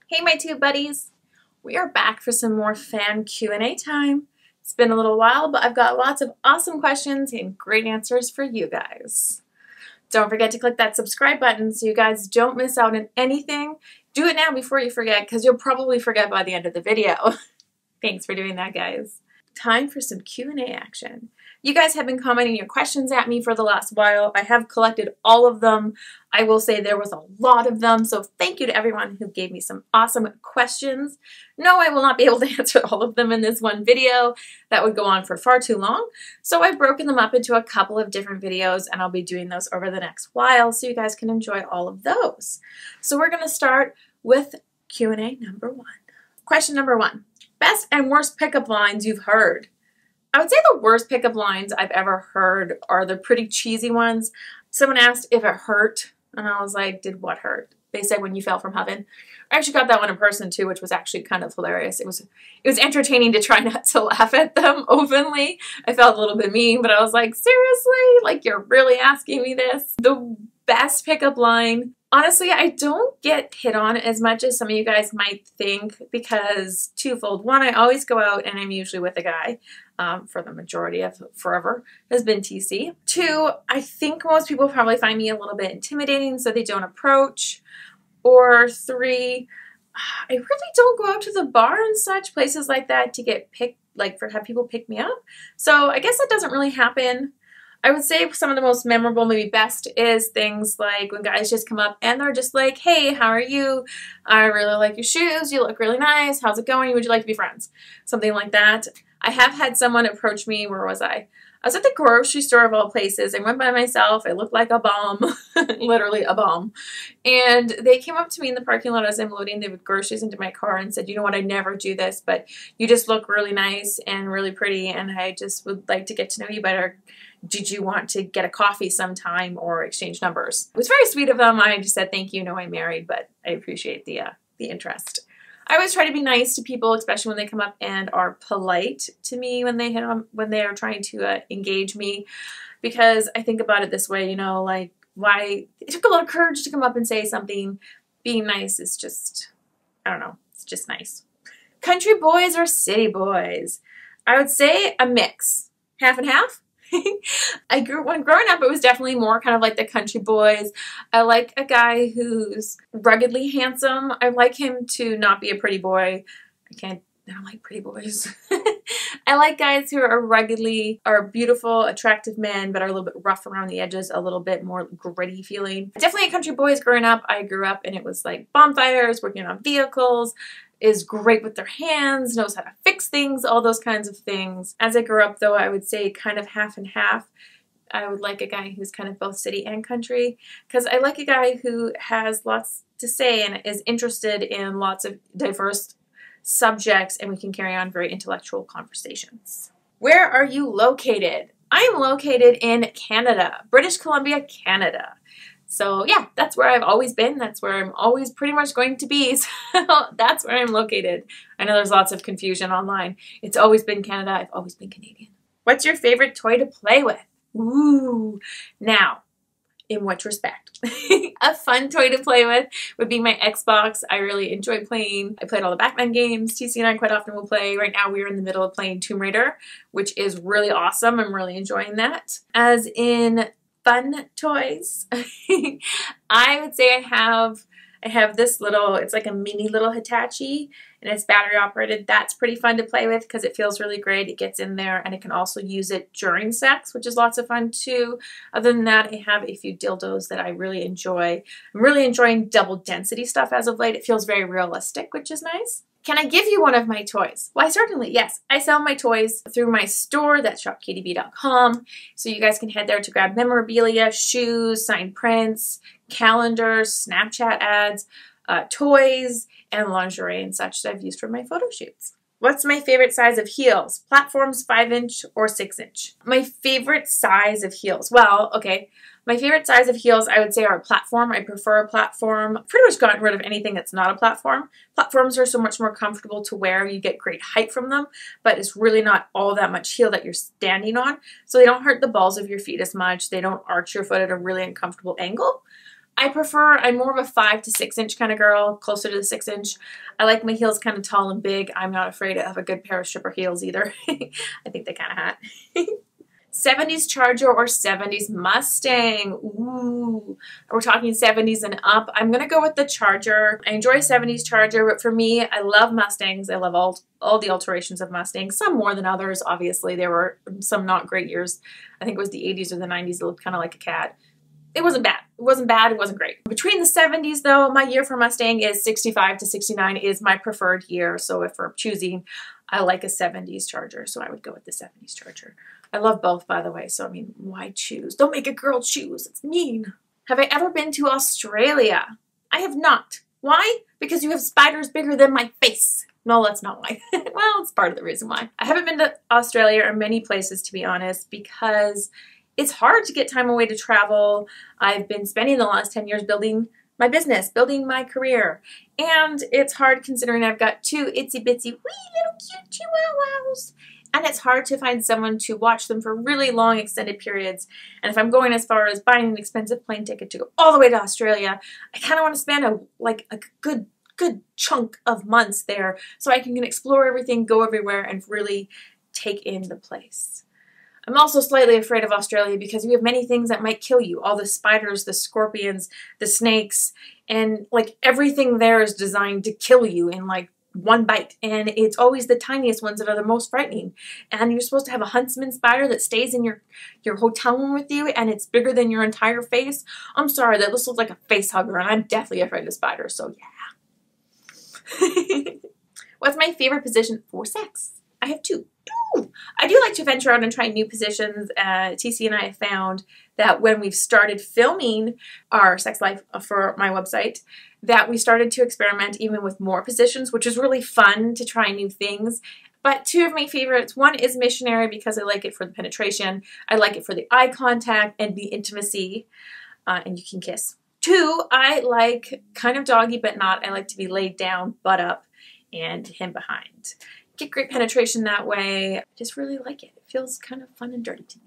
Hey my two buddies, we are back for some more fan Q&A time. It's been a little while, but I've got lots of awesome questions and great answers for you guys. Don't forget to click that subscribe button so you guys don't miss out on anything. Do it now before you forget, because you'll probably forget by the end of the video. Thanks for doing that, guys. Time for some Q&A action. You guys have been commenting your questions at me for the last while. I have collected all of them. I will say there was a lot of them, so thank you to everyone who gave me some awesome questions. No, I will not be able to answer all of them in this one video. That would go on for far too long. So I've broken them up into a couple of different videos, and I'll be doing those over the next while so you guys can enjoy all of those. So we're going to start with Q&A number 1. Question number 1. Best and worst pickup lines you've heard. I would say the worst pickup lines I've ever heard are the pretty cheesy ones. Someone asked if it hurt, and I was like, did what hurt? They said when you fell from heaven. I actually got that one in person too, which was actually kind of hilarious. It was entertaining to try not to laugh at them openly. I felt a little bit mean, but I was like, seriously? Like, you're really asking me this? The best pickup line, honestly, I don't get hit on as much as some of you guys might think, because twofold. One, I always go out and I'm usually with a guy for the majority of forever, has been TC. 2, I think most people probably find me a little bit intimidating, so they don't approach. Or 3, I really don't go out to the bar and such, places like that, to get picked, like have people pick me up. So I guess that doesn't really happen. I would say some of the most memorable, maybe best, is things like when guys just come up and they're just like, hey, how are you? I really like your shoes. You look really nice. How's it going? Would you like to be friends? Something like that. I have had someone approach me. Where was I? I was at the grocery store of all places. I went by myself. I looked like a bum, literally a bum. And they came up to me in the parking lot as I'm loading the groceries into my car and said, you know what, I never do this, but you just look really nice and really pretty, and I just would like to get to know you better. Did you want to get a coffee sometime or exchange numbers? It was very sweet of them. I just said, thank you. No, I'm married, but I appreciate the interest. I always try to be nice to people, especially when they come up and are polite to me when they are trying to engage me, because I think about it this way, you know, like, why it took a lot of courage to come up and say something. Being nice is just, I don't know, it's just nice. Country boys or city boys? I would say a mix, half and half. When growing up, it was definitely more kind of like the country boys. I like a guy who's ruggedly handsome. I like him to not be a pretty boy. I don't like pretty boys. I like guys who are beautiful, attractive men, but are a little bit rough around the edges, a little bit more gritty feeling. Definitely a country boys growing up. I grew up and it was like bonfires, working on vehicles, is great with their hands, knows how to fix things, all those kinds of things. As I grew up, though, I would say kind of half and half. I would like a guy who's kind of both city and country, because I like a guy who has lots to say and is interested in lots of diverse subjects, and we can carry on very intellectual conversations. Where are you located? I am located in Canada, British Columbia, Canada. So yeah, that's where I've always been. That's where I'm always pretty much going to be. So that's where I'm located. I know there's lots of confusion online. It's always been Canada. I've always been Canadian. What's your favorite toy to play with? Ooh, now, in which respect? A fun toy to play with would be my Xbox. I really enjoy playing. I played all the Batman games. TC and I quite often will play. Right now we're in the middle of playing Tomb Raider, which is really awesome. I'm really enjoying that. As in fun toys, I would say I have this little, it's like a mini little Hitachi, and it's battery operated. That's pretty fun to play with because it feels really great. It gets in there, and I can also use it during sex, which is lots of fun too. Other than that, I have a few dildos that I really enjoy. I'm really enjoying double density stuff as of late. It feels very realistic, which is nice. Can I give you one of my toys? Why, certainly, yes. I sell my toys through my store, that's shopkdb.com. So you guys can head there to grab memorabilia, shoes, signed prints, calendars, Snapchat ads, toys, and lingerie and such that I've used for my photo shoots. What's my favorite size of heels? Platforms 5-inch or 6-inch? My favorite size of heels? Well, okay. My favorite size of heels, I would say, are a platform. I prefer a platform. I've pretty much gotten rid of anything that's not a platform. Platforms are so much more comfortable to wear. You get great height from them, but it's really not all that much heel that you're standing on. So they don't hurt the balls of your feet as much. They don't arch your foot at a really uncomfortable angle. I'm more of a 5 to 6 inch kind of girl, closer to the 6 inch. I like my heels kind of tall and big. I'm not afraid of a good pair of stripper heels either. I think they kind of hot. 70s Charger or 70s Mustang? Ooh, we're talking 70s and up. I'm going to go with the Charger. I enjoy 70s Charger, but for me, I love Mustangs. I love all the alterations of Mustangs, some more than others. Obviously, there were some not great years. I think it was the 80s or the 90s. It looked kind of like a cat. It wasn't bad. It wasn't bad. It wasn't great. Between the 70s, though, my year for Mustang is 65 to 69 is my preferred year. So if we're choosing, I like a 70s Charger. So I would go with the 70s Charger. I love both, by the way. So, I mean, why choose? Don't make a girl choose. It's mean. Have I ever been to Australia? I have not. Why? Because you have spiders bigger than my face. No, that's not why. Well, it's part of the reason why. I haven't been to Australia or many places, to be honest, because it's hard to get time away to travel. I've been spending the last 10 years building my business, building my career. And it's hard considering I've got 2 itsy bitsy wee little cute chihuahuas. And it's hard to find someone to watch them for really long extended periods. And if I'm going as far as buying an expensive plane ticket to go all the way to Australia, I kind of want to spend a good chunk of months there so I can explore everything, go everywhere, and really take in the place. I'm also slightly afraid of Australia because we have many things that might kill you. All the spiders, the scorpions, the snakes, and like everything there is designed to kill you in like one bite. And it's always the tiniest ones that are the most frightening. And you're supposed to have a huntsman spider that stays in your hotel room with you, and it's bigger than your entire face. I'm sorry, that looks like a face hugger, and I'm deathly afraid of spiders, so yeah. What's my favorite position for sex? I have 2. I do like to venture out and try new positions. TC and I have found that when we've started filming our sex life for my website, that we started to experiment even with more positions, which is really fun to try new things. But 2 of my favorites, one is missionary because I like it for the penetration. I like it for the eye contact and the intimacy, and you can kiss. 2, I like kind of doggy, but not. I like to be laid down, butt up, and him behind. Get great penetration that way. I just really like it. It feels kind of fun and dirty to me.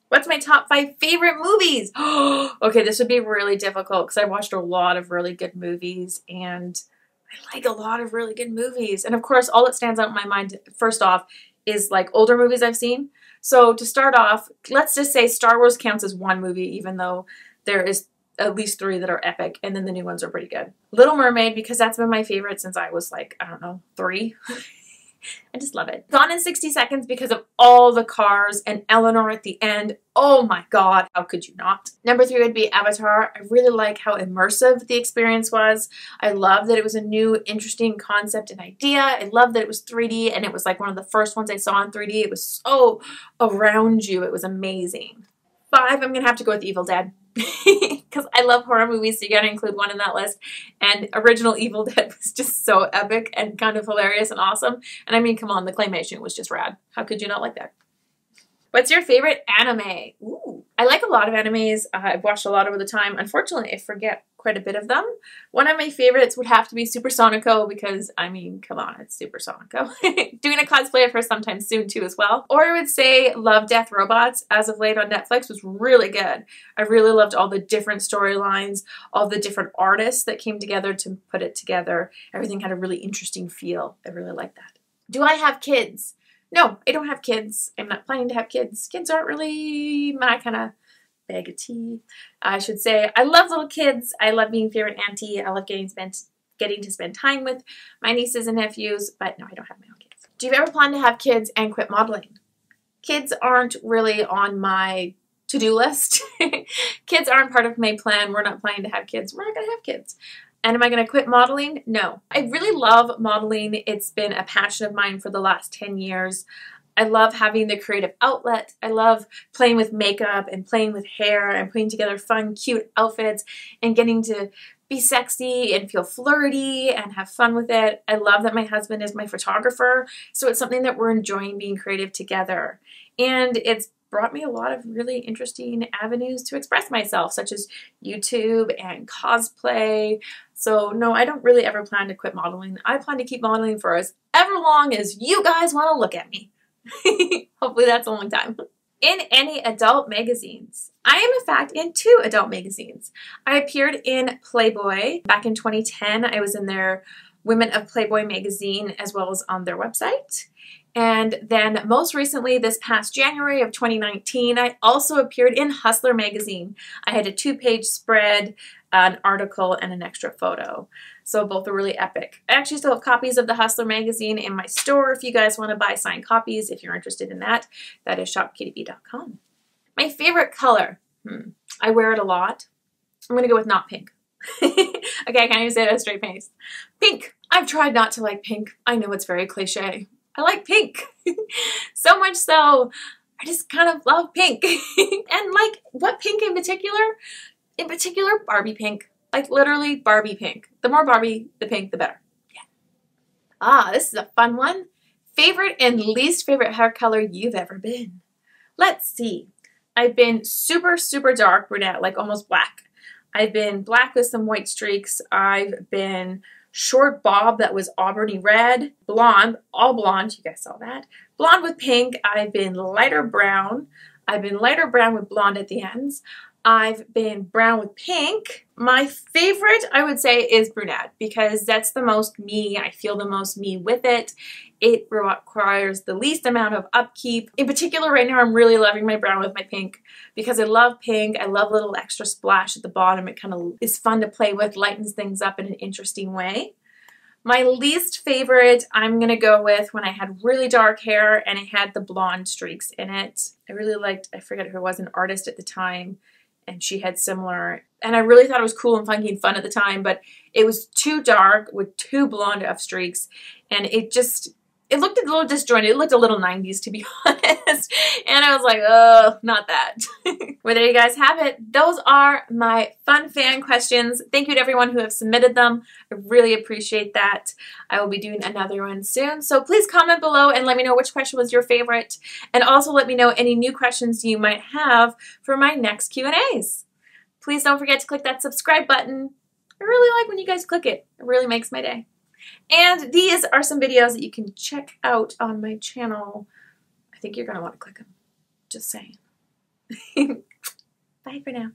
What's my top 5 favorite movies? Okay, this would be really difficult because I watched a lot of really good movies, and I like a lot of really good movies. And of course, all that stands out in my mind, first off, is like older movies I've seen. So to start off, let's just say Star Wars counts as one movie, even though there is at least 3 that are epic, and then the new ones are pretty good. Little Mermaid, because that's been my favorite since I was like, I don't know, 3. I just love it. Gone in 60 Seconds because of all the cars and Eleanor at the end. Oh my God, how could you not? Number 3 would be Avatar. I really like how immersive the experience was. I love that it was a new, interesting concept and idea. I love that it was 3D, and it was like one of the first ones I saw in 3D. It was so around you. It was amazing. 5, I'm gonna have to go with Evil Dead. Because I love horror movies, so you gotta include one in that list. And original Evil Dead was just so epic and kind of hilarious and awesome. And I mean, come on, the claymation was just rad. How could you not like that? What's your favorite anime? Ooh, I like a lot of animes. I've watched a lot over the time. Unfortunately, I forget quite a bit of them. One of my favorites would have to be Supersonico because, I mean, come on, it's Supersonico. Doing a cosplay of her sometime soon too as well. Or I would say Love, Death, Robots as of late on Netflix was really good. I really loved all the different storylines, all the different artists that came together to put it together. Everything had a really interesting feel. I really like that. Do I have kids? No, I don't have kids. I'm not planning to have kids. Kids aren't really my kind of bag of tea. I should say I love little kids. I love being favorite auntie. I love getting to spend time with my nieces and nephews, but no, I don't have my own kids. Do you ever plan to have kids and quit modeling? Kids aren't really on my to-do list. Kids aren't part of my plan. We're not planning to have kids. We're not going to have kids. And am I going to quit modeling? No. I really love modeling. It's been a passion of mine for the last 10 years. I love having the creative outlet. I love playing with makeup and playing with hair and putting together fun, cute outfits and getting to be sexy and feel flirty and have fun with it. I love that my husband is my photographer, so it's something that we're enjoying being creative together. And it's brought me a lot of really interesting avenues to express myself, such as YouTube and cosplay. So no, I don't really ever plan to quit modeling. I plan to keep modeling for as ever long as you guys want to look at me. Hopefully that's a long time. in any adult magazines. I am in fact in 2 adult magazines. I appeared in Playboy back in 2010. I was in their Women of Playboy magazine as well as on their website. And then most recently, this past January of 2019, I also appeared in Hustler magazine. I had a 2-page spread, an article, and an extra photo. So both are really epic. I actually still have copies of the Hustler magazine in my store if you guys want to buy signed copies, if you're interested in that. That is shopkittyb.com. My favorite color. I wear it a lot. I'm going to go with not pink. Okay, I can't even say that with a straight face. Pink. I've tried not to like pink. I know it's very cliche. I like pink. So much so, I just kind of love pink. And like, what pink in particular? In particular, Barbie pink. Like literally Barbie pink. The more Barbie, the pink, the better. Yeah. Ah, this is a fun one. Favorite and least favorite hair color you've ever been? Let's see. I've been super, super dark brunette, like almost black. I've been black with some white streaks. I've been short bob that was auburny red, blonde, all blonde, you guys saw that. Blonde with pink. I've been lighter brown. I've been lighter brown with blonde at the ends. I've been brown with pink. My favorite, I would say, is brunette because that's the most me. I feel the most me with it. It requires the least amount of upkeep. In particular, right now, I'm really loving my brown with my pink because I love pink. I love a little extra splash at the bottom. It kind of is fun to play with, lightens things up in an interesting way. My least favorite, I'm going to go with when I had really dark hair and it had the blonde streaks in it. I really liked, I forget who it was, an artist at the time, and she had similar, and I really thought it was cool and funky and fun at the time, but it was too dark with too blonde of streaks, and it looked a little disjointed. It looked a little 90s, to be honest. And I was like, oh, not that. Well, there you guys have it. Those are my fun fan questions. Thank you to everyone who have submitted them. I really appreciate that. I will be doing another one soon. So please comment below and let me know which question was your favorite. And also let me know any new questions you might have for my next Q&As. Please don't forget to click that subscribe button. I really like when you guys click it. It really makes my day. And these are some videos that you can check out on my channel. I think you're going to want to click them. Just saying. Bye for now.